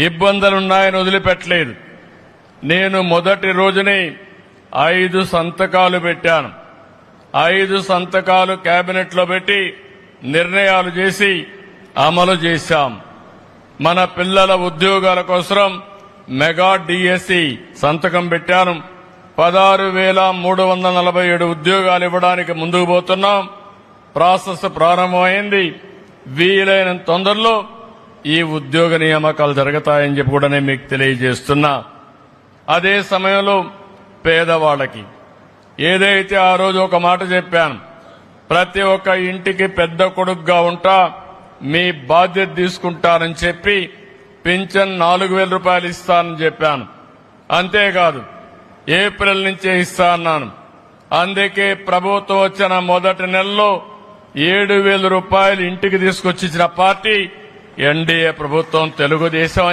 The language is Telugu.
ఇబ్బందులున్నాయని వదిలిపెట్టలేదు. నేను మొదటి రోజునే 5 సంతకాలు పెట్టాను. 5 సంతకాలు కేబినెట్లో పెట్టి నిర్ణయాలు చేసి అమలు చేశాం. మన పిల్లల ఉద్యోగాల కోసం మెగా డిఎస్సి సంతకం పెట్టాను. 16,347 ఉద్యోగాలు ఇవ్వడానికి ముందుకు పోతున్నాం. ప్రాసెస్ ప్రారంభమైంది. వీలైనంత తొందరలో ఈ ఉద్యోగ నియామకాలు జరుగుతాయని చెప్పి కూడా నేను మీకు తెలియజేస్తున్నా. అదే సమయంలో పేదవాళ్ళకి ఏదైతే ఆ రోజు ఒక మాట చెప్పాను, ప్రతి ఒక్క ఇంటికి పెద్ద కొడుకుగా ఉంటా, మీ బాధ్యత తీసుకుంటానని చెప్పి పింఛన్ 4,000 రూపాయలు ఇస్తానని చెప్పాను. అంతేకాదు ఏప్రిల్ నుంచే ఇస్తా అన్నాను. అందుకే ప్రభుత్వం వచ్చిన మొదటి నెలలో 7,000 రూపాయలు ఇంటికి తీసుకొచ్చి ఇచ్చిన పార్టీ ఎన్డీఏ ప్రభుత్వం, తెలుగుదేశం.